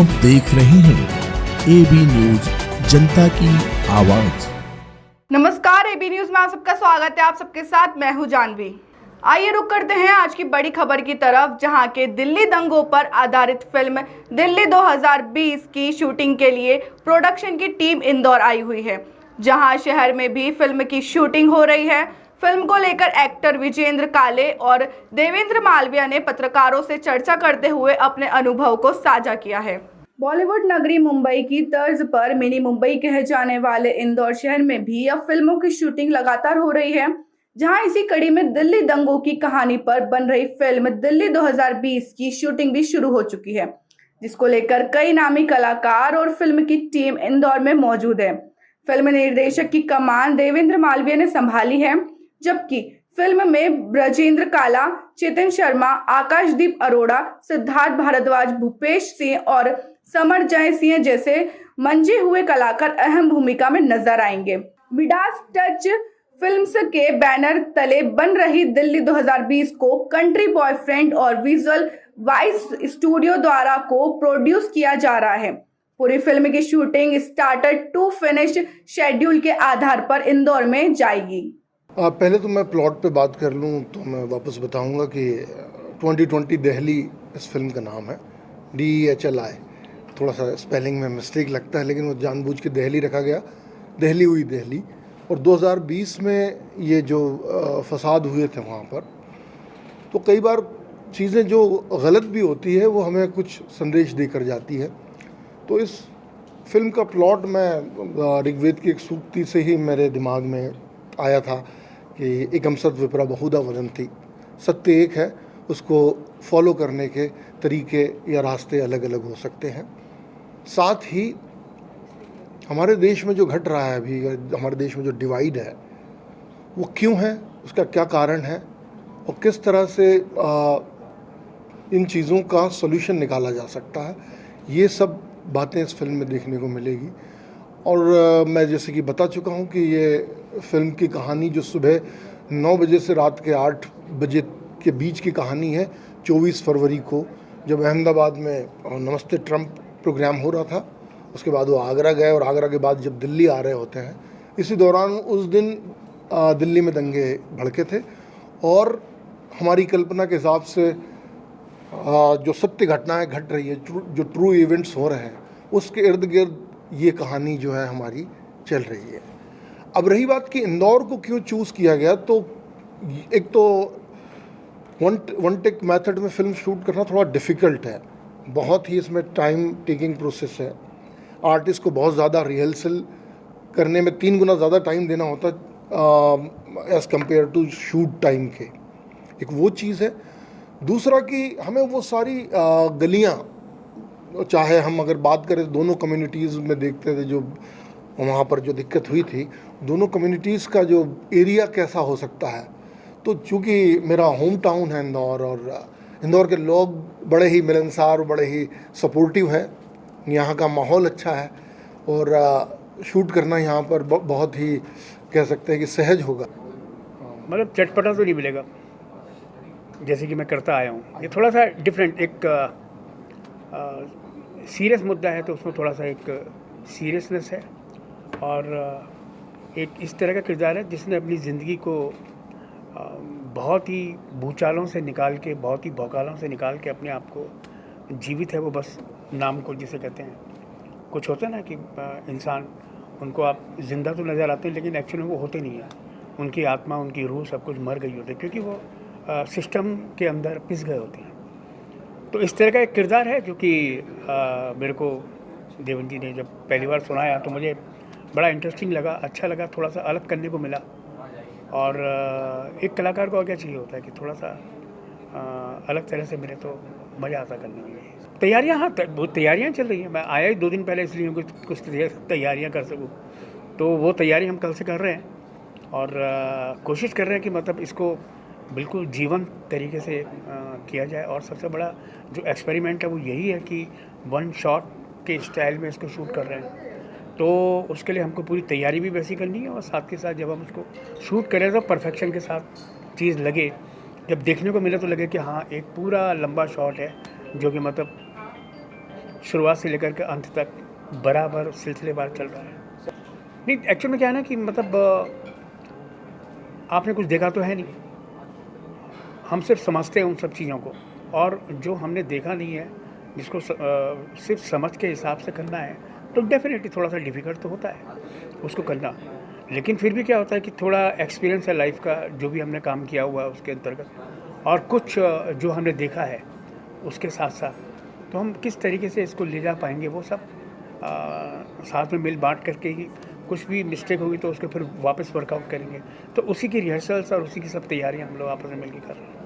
आप देख रहे हैं एबी न्यूज, जनता की आवाज। नमस्कार, एबी न्यूज में आप सबका स्वागत है। आप सबके साथ मैं हूं जानवी। आइए रुक करते हैं आज की बड़ी खबर की तरफ, जहां के दिल्ली दंगों पर आधारित फिल्म दिल्ली 2020 की शूटिंग के लिए प्रोडक्शन की टीम इंदौर आई हुई है, जहां शहर में भी फिल्म की शूटिंग हो रही है। फिल्म को लेकर एक्टर विजेंद्र काले और देवेंद्र मालविया ने पत्रकारों से चर्चा करते हुए अपने अनुभव को साझा किया है। बॉलीवुड नगरी मुंबई की तर्ज पर मिनी मुंबई कहे जाने वाले इंदौर शहर में भी अब फिल्मों की शूटिंग लगातार हो रही है, जहां इसी कड़ी में दिल्ली दंगों की कहानी पर बन रही फिल्म दिल्ली 2020 की शूटिंग भी शुरू हो चुकी है, जिसको लेकर कई नामी कलाकार और फिल्म की टीम इंदौर में मौजूद है। फिल्म निर्देशक की कमान देवेंद्र मालविया ने संभाली है, जबकि फिल्म में ब्रजेंद्र काला, चेतन शर्मा, आकाशदीप अरोड़ा, सिद्धार्थ भारद्वाज, भूपेश सिंह और समर जय सिंह जैसे मंजे हुए कलाकार अहम भूमिका में नजर आएंगे। मिडास टच फिल्म्स के बैनर तले बन रही दिल्ली 2020 को कंट्री बॉयफ्रेंड और विजुअल वाइस स्टूडियो द्वारा को प्रोड्यूस किया जा रहा है। पूरी फिल्म की shooting starter to finish schedule के आधार पर इंदौर में जाएगी। पहले तो मैं प्लॉट पे बात कर लूँ तो मैं वापस बताऊंगा कि 2020 दिल्ली इस फिल्म का नाम है। DEHLI, थोड़ा सा स्पेलिंग में मिस्टेक लगता है, लेकिन वो जानबूझ के दिल्ली रखा गया, दिल्ली हुई दिल्ली। और 2020 में ये जो फसाद हुए थे वहाँ पर, तो कई बार चीज़ें जो गलत भी होती है वो हमें कुछ संदेश देकर जाती है। तो इस फिल्म का प्लॉट मैं ऋग्वेद की एक सूक्ति से ही मेरे दिमाग में आया था कि एकम सत विप्रा बहुधा वदन्ति, सत्य एक है, उसको फॉलो करने के तरीके या रास्ते अलग अलग हो सकते हैं। साथ ही हमारे देश में जो घट रहा है अभी, हमारे देश में जो डिवाइड है वो क्यों है, उसका क्या कारण है और किस तरह से इन चीज़ों का सॉल्यूशन निकाला जा सकता है, ये सब बातें इस फिल्म में देखने को मिलेगी। और मैं जैसे कि बता चुका हूँ कि ये फिल्म की कहानी जो सुबह 9 बजे से रात के 8 बजे के बीच की कहानी है। 24 फरवरी को जब अहमदाबाद में नमस्ते ट्रंप प्रोग्राम हो रहा था, उसके बाद वो आगरा गए और आगरा के बाद जब दिल्ली आ रहे होते हैं, इसी दौरान उस दिन दिल्ली में दंगे भड़के थे। और हमारी कल्पना के हिसाब से जो सत्य घटनाएं घट रही है, जो ट्रू इवेंट्स हो रहे हैं, उसके इर्द गिर्द ये कहानी जो है हमारी चल रही है। अब रही बात कि इंदौर को क्यों चूज़ किया गया, तो एक तो वन टेक मेथड में फिल्म शूट करना थोड़ा डिफ़िकल्ट है, बहुत ही इसमें टाइम टेकिंग प्रोसेस है। आर्टिस्ट को बहुत ज़्यादा रिहर्सल करने में 3 गुना ज़्यादा टाइम देना होता है as compare to shoot time के। एक वो चीज़ है। दूसरा कि हमें वो सारी गलियाँ, चाहे हम अगर बात करें दोनों कम्युनिटीज़ में देखते थे, जो वहाँ पर जो दिक्कत हुई थी, दोनों कम्युनिटीज़ का जो एरिया कैसा हो सकता है। तो चूँकि मेरा होम टाउन है इंदौर, और इंदौर के लोग बड़े ही मिलनसार, बड़े ही सपोर्टिव हैं, यहाँ का माहौल अच्छा है और शूट करना यहाँ पर बहुत ही कह सकते हैं कि सहज होगा। मतलब चटपटा तो नहीं मिलेगा जैसे कि मैं करता आया हूँ। ये थोड़ा सा डिफरेंट, एक सीरियस मुद्दा है तो उसमें थोड़ा सा एक सीरियसनेस है, और एक इस तरह का किरदार है जिसने अपनी ज़िंदगी को बहुत ही भूचालों से निकाल के, बहुत ही भौकालों से निकाल के अपने आप को जीवित है। वो बस नाम को जिसे कहते हैं, कुछ होता है ना कि इंसान, उनको आप जिंदा तो नज़र आते हैं लेकिन एक्चुअली वो होते नहीं हैं, उनकी आत्मा, उनकी रूह सब कुछ मर गई होती है, क्योंकि वो सिस्टम के अंदर पिस गए होते हैं। तो इस तरह का एक किरदार है जो कि मेरे को देवन जी ने जब पहली बार सुनाया तो मुझे बड़ा इंटरेस्टिंग लगा, अच्छा लगा, थोड़ा सा अलग करने को मिला। और एक कलाकार को क्या चाहिए होता है कि थोड़ा सा अलग तरह से मिले तो मज़ा आता करने में। तैयारियाँ, हाँ, वो तैयारियाँ चल रही हैं। मैं आया ही 2 दिन पहले, इसलिए कुछ तैयारियाँ कर सकूँ, तो वो तैयारी हम कल से कर रहे हैं और कोशिश कर रहे हैं कि मतलब इसको बिल्कुल जीवंत तरीके से किया जाए। और सबसे बड़ा जो एक्सपेरिमेंट है वो यही है कि 1 शॉट के स्टाइल में इसको शूट कर रहे हैं, तो उसके लिए हमको पूरी तैयारी भी वैसी करनी है, और साथ के साथ जब हम उसको शूट करें तो परफेक्शन के साथ चीज़ लगे, जब देखने को मिले तो लगे कि हाँ एक पूरा लंबा शॉट है जो कि मतलब शुरुआत से लेकर के अंत तक बराबर सिलसिलेवार चल रहा है। नहीं, एक्चुअल में क्या है ना कि मतलब आपने कुछ देखा तो है नहीं, हम सिर्फ समझते हैं उन सब चीज़ों को, और जो हमने देखा नहीं है जिसको सिर्फ समझ के हिसाब से करना है तो डेफिनेटली थोड़ा सा डिफ़िकल्ट तो होता है उसको करना। लेकिन फिर भी क्या होता है कि थोड़ा एक्सपीरियंस है लाइफ का, जो भी हमने काम किया हुआ है उसके अंतर्गत, और कुछ जो हमने देखा है उसके साथ साथ, तो हम किस तरीके से इसको ले जा पाएंगे वो सब साथ में मिल बांट करके ही, कुछ भी मिस्टेक होगी तो उसको फिर वापस वर्कआउट करेंगे। तो उसी की रिहर्सल्स और उसी की सब तैयारियां हम लोग आपस में मिलकर कर रहे हैं।